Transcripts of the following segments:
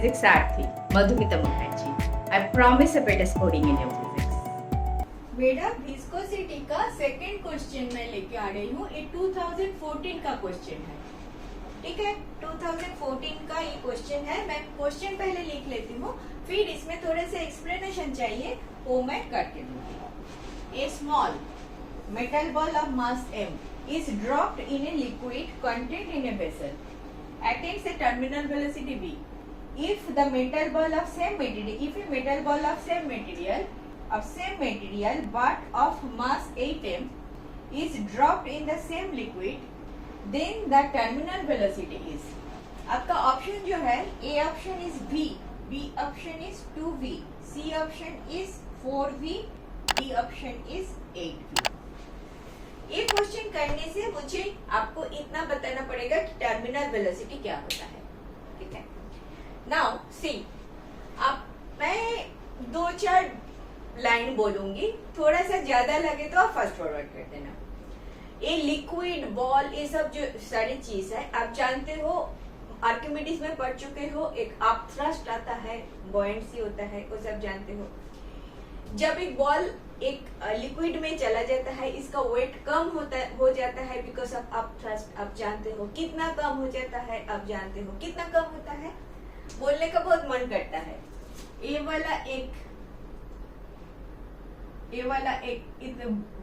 Physicsarthi, Madhumita Mukherjee. I promise a better scoring in your physics. बेटा viscosity का second question मैं लेके आ रही हूँ। ये 2014 का क्वेश्चन है, ठीक है। 2014 का ये क्वेश्चन है। मैं क्वेश्चन पहले लिख लेती हूँ, फिर इसमें थोड़े से एक्सप्लेनेशन चाहिए, वो मैं करके दूंगी। ए small metal ball of mass m is dropped in a liquid contained in a vessel, attains a terminal velocity v. If the metal ball of same material, if a metal ball of same material but of mass 8m is dropped in the same liquid, then the terminal velocity is. आपका option जो है, A option is v, B option is 2v, C option is 4v, D option is 8v। ये question करने से मुझे आपको इतना बताना पड़ेगा कि टर्मिनल वेलोसिटी क्या होता है, ठीक है। नाउ सी, अब मैं 2-4 लाइन बोलूंगी, थोड़ा सा ज्यादा लगे तो आप फास्ट फॉरवर्ड कर देना। ये लिक्विड बॉल, ये सब जो सारी चीज है, आप जानते हो, आर्किमिडीज में पढ़ चुके हो। एक आप थ्रस्ट आता है, बॉयंसी होता है, वो सब जानते हो। जब एक बॉल एक लिक्विड में चला जाता है, इसका वेट कम हो जाता है बिकॉज ऑफ अप थ्रस्ट। आप जानते हो कितना कम हो जाता है, आप जानते हो कितना कम होता है। बोलने का बहुत मन करता है। ये वाला एक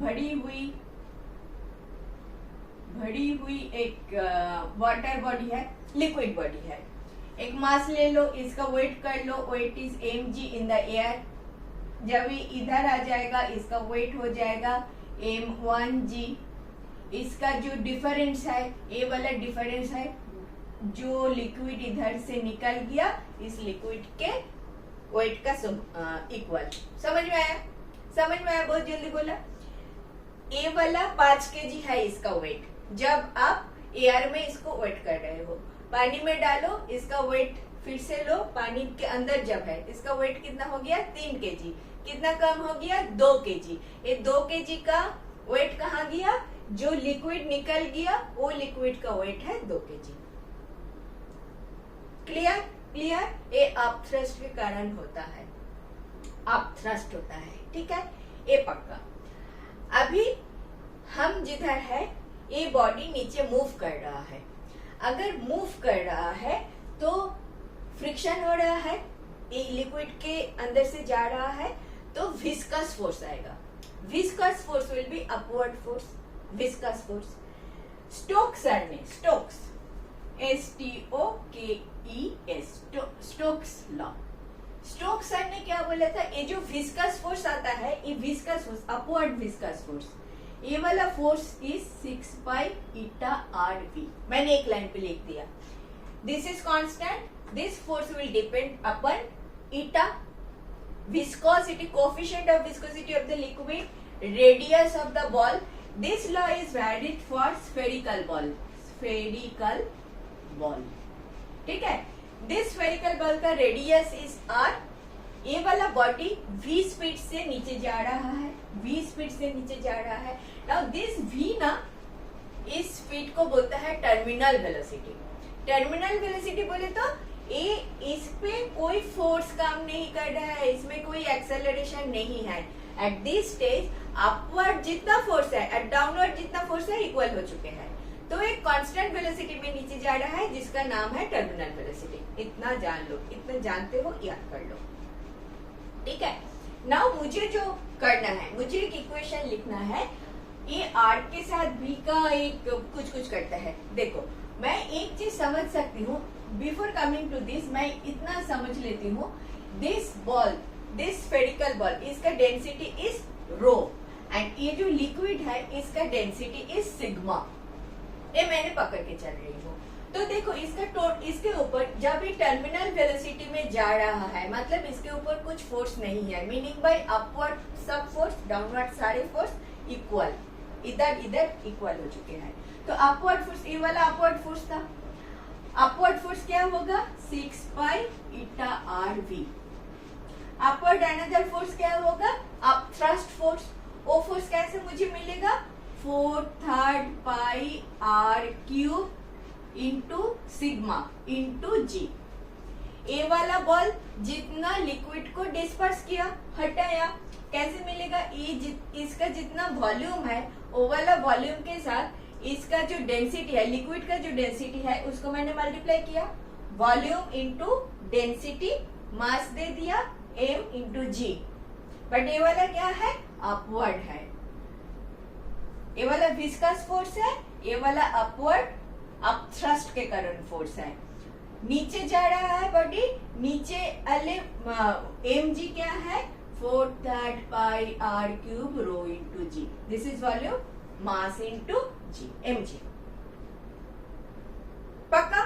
भरी हुई एक वाटर बॉडी है, लिक्विड बॉडी है। एक मास ले लो, इसका वेट कर लो, weight is mg in the air. जब ये इधर आ जाएगा, इसका वेट हो जाएगा m1g। इसका जो डिफरेंस है, ये वाला डिफरेंस है, जो लिक्विड इधर से निकल गया, इस लिक्विड के वेट का इक्वल। समझ में आया? बहुत जल्दी बोला। ये वाला 5 kg है इसका वेट। जब आप एयर में इसको वेट कर रहे हो, पानी में डालो, इसका वेट फिर से लो, पानी के अंदर जब है, इसका वेट कितना हो गया? 3 kg। कितना कम हो गया? 2 kg। ये 2 kg का वेट कहाँ गया? जो लिक्विड निकल गया, वो लिक्विड का वेट है 2 kg। क्लियर? ये अपथ्रस्ट के कारण होता है, अपथ्रस्ट होता है, ठीक है, ये पक्का। अभी हम जिधर है, ये बॉडी नीचे मूव कर रहा है। अगर मूव कर रहा है तो फ्रिक्शन हो रहा है, ये लिक्विड के अंदर से जा रहा है, तो विस्कस फोर्स आएगा। Viscous force will be upward force, viscous force. Stokes sir ने, Stokes, STOKES, Stokes law, Stokes sir ने क्या बोला था? ये जो विस्कस फोर्स आता है, ये viscous force, upward viscous force, ये वाला force is 6 pi eta RV। मैंने एक लाइन पे लिख दिया। This is constant, this force will depend upon eta, viscosity, coefficient of viscosity of the liquid, radius of the ball. This law is valid for spherical ball, ठीक है। this spherical ball का radius is r। ये वाला body v speed से नीचे जा रहा है, Now this v ना, इस स्पीड को बोलता है टर्मिनल वेलोसिटी। टर्मिनल वेलोसिटी बोले तो इस पे कोई फोर्स काम नहीं कर रहा है, इसमें कोई एक्सेलरेशन नहीं है। एट दिस स्टेज अपवर्ड जितना फोर्स है, एट डाउनवर्ड जितना फोर्स है, इक्वल हो चुके हैं। तो एक कांस्टेंट वेलोसिटी में नीचे जा रहा है, जिसका नाम है टर्मिनल वेलोसिटी। इतना जान लो, इतना जानते हो, याद कर लो, ठीक है। नाउ मुझे जो करना है, मुझे एक इक्वेशन लिखना है। ये r के साथ v का एक कुछ करता है। देखो, मैं एक चीज समझ सकती हूँ, बिफोर कमिंग टू दिस मैं इतना समझ लेती हूँ। This ball, this spherical ball, इसका डेंसिटी इज रो, एंड ये जो लिक्विड है, इसका डेंसिटी इज सिग्मा। ये मैंने पकड़ के चल रही हूँ। तो देखो, इसके ऊपर जब ये टर्मिनल वेलोसिटी में जा रहा है, मतलब इसके ऊपर कुछ फोर्स नहीं है, मीनिंग बाय अपवर्ड सब फोर्स, डाउनवर्ड सारे फोर्स इक्वल, इधर इक्वल हो चुके हैं। तो अपवर्ड फोर्स, ये वाला अपवर्ड फोर्स था। अपवर्ड फोर्स क्या होगा? 6 पाई ईटा RV। अपवर्ड अनदर फोर्स क्या होगा? Up thrust force. वो फोर्स कैसे मुझे मिलेगा? 4/3 पाई R³ into sigma into G। ए वाला बॉल जितना लिक्विड को डिस्पर्स किया, हटाया, कैसे मिलेगा? इसका जितना वॉल्यूम है वो वाला वॉल्यूम के साथ इसका जो डेंसिटी है, लिक्विड का जो डेंसिटी है उसको मैंने मल्टीप्लाई किया, वॉल्यूम इंटू डेंसिटी, मास दे दिया m इंटू जी। बट ये वाला क्या है? अपवर्ड है। ये वाला विस्कस फोर्स है, ये वाला अपवर्ड अप थ्रस्ट के कारण फोर्स है। नीचे जा रहा है बॉडी, नीचे mg क्या है? 4/3 pi r cube rho into g. This is volume, mass into g, mg। पक्का?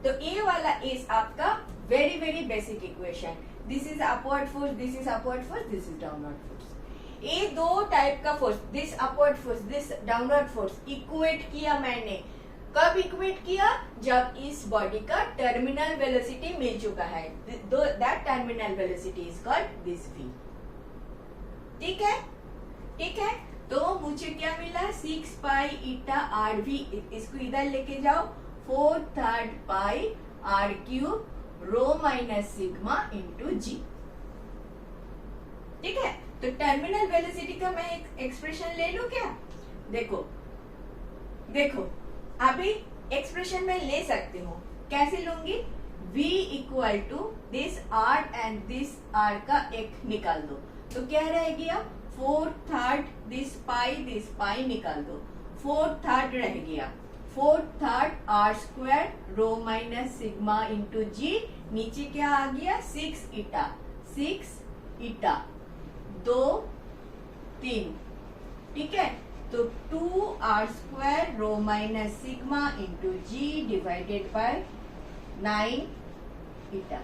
तो ये वाला इज आपका very very basic equation. This is upward force, this is upward force, this is downward force. ये दो type का force, this upward force, this downward force, equate किया मैंने। कब इक्वेट किया? जब इस बॉडी का टर्मिनल वेलोसिटी मिल चुका है। That terminal velocity is called this v। ठीक है, ठीक है। तो मुझे क्या मिला? 6 पाई ईटा आर वी। इसको इधर लेके जाओ, 4/3 pi r cube rho minus sigma into g. ठीक है, तो टर्मिनल वेलोसिटी का मैं एक एक्सप्रेशन ले लूं क्या? देखो देखो, अभी एक्सप्रेशन में ले सकती हूँ। कैसे लूंगी? v equal to this r and this r का एक निकाल दो, तो क्या रहेगी? 4/3 दिस पाई निकाल दो, 4/3 रह गया, 4/3 r square rho minus sigma into जी। नीचे क्या आ गया? 6 ईटा 2 3। ठीक है, तो 2r square rho minus sigma into g divided by 9 eta.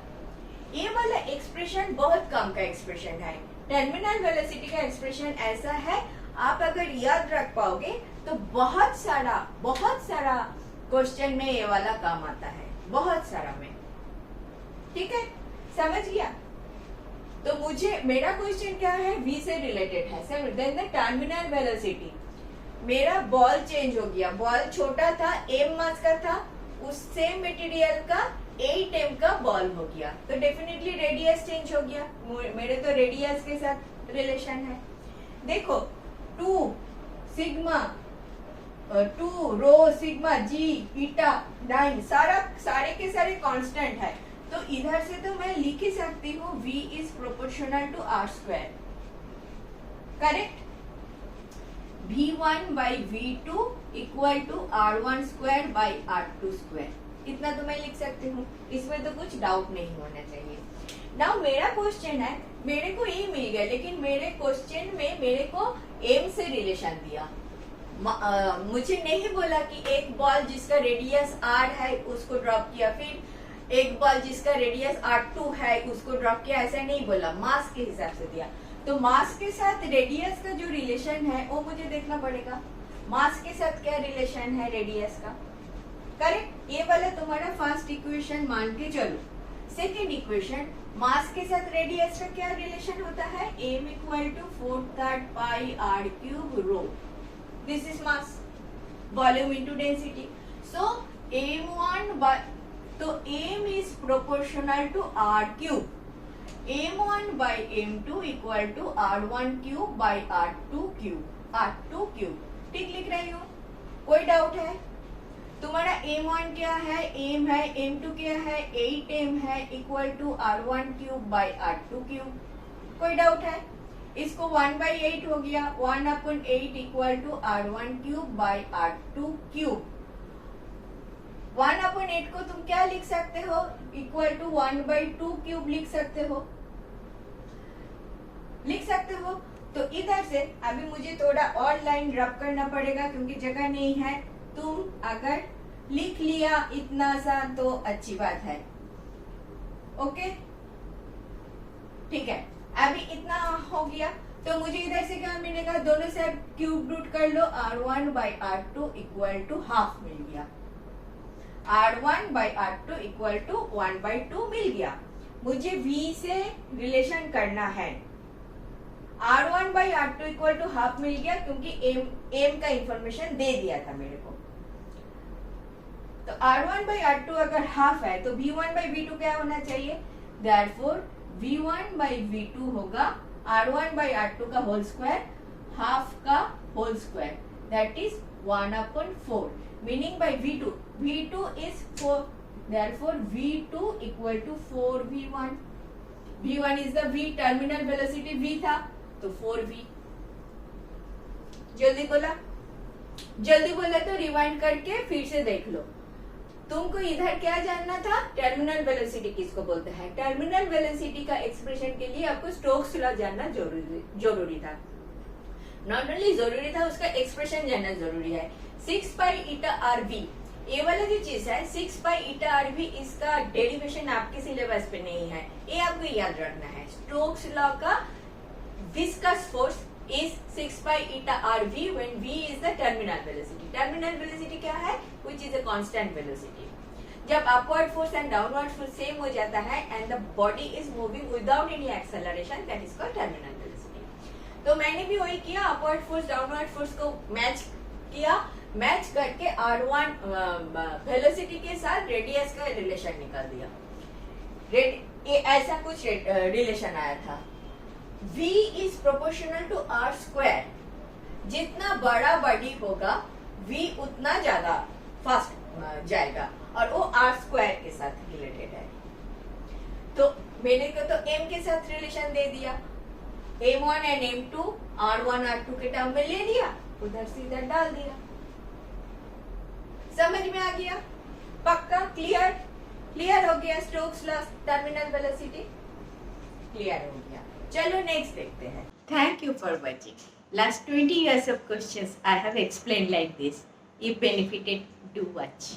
ये वाला एक्सप्रेशन बहुत कम का एक्सप्रेशन है। टर्मिनल वेलोसिटी का एक्सप्रेशन ऐसा है, आप अगर याद रख पाओगे तो बहुत सारा क्वेश्चन में ये वाला काम आता है, बहुत सारा में। ठीक है, समझ गया? तो मुझे मेरा क्वेश्चन क्या है? v से रिलेटेड है। Sir then the terminal velocity, मेरा बॉल चेंज हो गया। बॉल छोटा था, m मास का था, उस सेम मटेरियल का 8 m का बॉल हो गया, तो डेफिनेटली रेडियस चेंज हो गया। मेरे तो रेडियस के साथ रिलेशन है। देखो 2 रो सिग्मा जी ईटा 9 सारे के सारे कांस्टेंट है, तो इधर से तो मैं लिख ही सकती हूँ v is proportional to r square. Correct? v1 by v2 equal to r1 square by r2 square. इतना तो मैं लिख सकती हूँ, इसमें तो कुछ डाउट नहीं होना चाहिए। नाउ मेरा क्वेश्चन है, मेरे को ये मिल गया, लेकिन मेरे क्वेश्चन में मेरे को m से रिलेशन दिया। मुझे नहीं बोला कि एक बॉल जिसका रेडियस r है उसको ड्रॉप किया, फिर एक बॉल जिसका रेडियस r2 है उसको ड्रॉप किया, ऐसा नहीं बोला, मास के हिसाब से दिया। तो मास के साथ रेडियस का जो रिलेशन है वो मुझे देखना पड़ेगा। मास के साथ क्या रिलेशन है रेडियस का? करेक्ट, ये वाला तुम्हारा फर्स्ट इक्वेशन मान के चलो। सेकेंड इक्वेशन, मास के साथ रेडियस का क्या रिलेशन होता है? m equal to 4/3 pi r cube rho. This is mass, volume into density. So m1 by, तो m is proportional to r cube. m1 by m2 equal to r1 cube by r2 cube. ठीक लिख रही हूँ? कोई doubt है? तुम्हारा m1 क्या है? m है, m2 क्या है? 8m है, equal to r1 cube by r2 cube. कोई डाउट है? इसको 1/8 हो गया, 1/8 equal to r1 cube by r2 cube. 1/8 को तुम क्या लिख सकते हो? इक्वल टू 1/2 क्यूब लिख सकते हो, तो इधर से अभी मुझे थोड़ा और लाइन रब करना पड़ेगा क्योंकि जगह नहीं है। तुम अगर लिख लिया इतना सा तो अच्छी बात है। ओके, ठीक है, अभी इतना हो गया, तो मुझे इधर से क्या मिलेगा? दोनों साइड क्यूब रूट कर लो, r1 by r2 equal to half मिल गया। r1 by r2 equal to 1/2 मिल गया। मुझे v से रिलेशन करना है। r1 by r2 equal to half मिल गया क्योंकि m का इंफॉर्मेशन दे दिया था मेरे को। तो तो R1 by R2 अगर हाफ है तो V1 by V2 क्या होना चाहिए? Therefore V1 by V2 होगा R1 by R2 का होल स्क्वायर हाफ का whole square, that is 1/4, meaning by V2 is 4, therefore V2 equal to 4V1. V1 is the V, terminal velocity V था तो 4V. जल्दी बोला तो rewind करके फिर से देख लो. तुमको इधर क्या जानना था? टर्मिनल वेलोसिटी किसको बोलते हैं? टर्मिनल वेलोसिटी का एक्सप्रेशन के लिए आपको स्टोक्स लॉ जानना जरूरी था. नॉट ओनली जरूरी था, उसका एक्सप्रेशन जानना जरूरी है. 6 पाई ईटा RV, ये वाला जो चीज है 6 पाई ईटा RV, इसका डेरिवेशन आपके सिलेबस पे नहीं है, ये आपको याद रखना है. स्टोक्स लॉ का viscous force is 6 pi eta RV when V is the terminal velocity. Terminal velocity क्या है? Which is a constant velocity. जब upward force and downward force same हो जाता है and the body is moving without any acceleration, that is called terminal velocity. तो मैंने भी वही किया, upward force downward force को मैच किया, मैच करके R1 velocity के साथ रेडियस का रिलेशन निकाल दिया. ये ऐसा कुछ रिलेशन आया था. V is proportional to R square. जितना बड़ा बॉडी होगा V उतना ज्यादा फास्ट जाएगा और वो R स्क्वायर के साथ रिलेटेड है. तो मैंने को तो M के साथ रिलेशन दे दिया, M1 and M2 R1 R2 के टर्म में ले लिया, उधर से इधर डाल दिया. समझ में आ गया? पक्का? क्लियर हो गया? Stokes law terminal velocity clear हो गया. चलो नेक्स्ट देखते हैं. Thank you for watching. Last 20 years of questions I have explained like this. If benefited, do watch.